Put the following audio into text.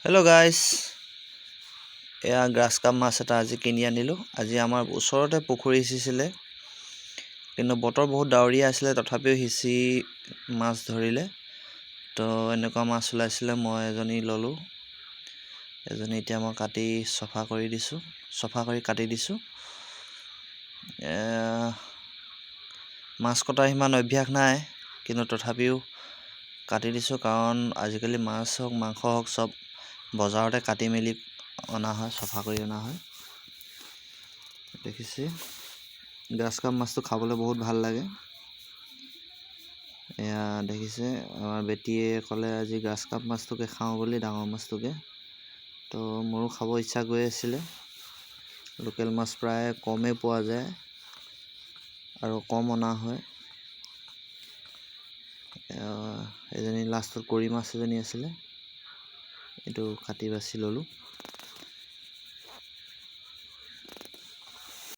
Hello' গাইছ, এয়া grass cup মাছ এটা আজি কিনি আনিলোঁ। আজি আমাৰ ওচৰতে পুখুৰী সিঁচিছিলে, কিন্তু বতৰ বহুত ডাৱৰীয়া আছিলে, তথাপিও সিঁচি মাছ ধৰিলে। তো এনেকুৱা মাছ ওলাইছিলে, মই এজনী ল'লোঁ। এজনী এতিয়া মই চফা কৰি কাটি দিছোঁ। মাছ কটাৰ সিমান অভ্যাস নাই, কিন্তু তথাপিও কাটি দিছোঁ, কাৰণ আজিকালি মাছ হওক মাংস হওক চব বজাৰতে কাটি মেলি অনা হয়, চফা কৰি অনা হয়। দেখিছে, গ্ৰাছ কাপ মাছটো খাবলৈ বহুত ভাল লাগে। এয়া দেখিছে, আমাৰ বেটীয়ে ক'লে আজি গ্ৰাছ কাপ মাছটোকে খাওঁ বুলি, ডাঙৰ মাছটোকে। তো মোৰো খাব ইচ্ছা গৈ আছিলে। লোকেল মাছ প্ৰায় কমেই পোৱা যায় আৰু কম অনা হয়। এজনী লাষ্টত কৰি মাছ এজনী আছিলে, এইটো কাটি বাছি ল'লোঁ।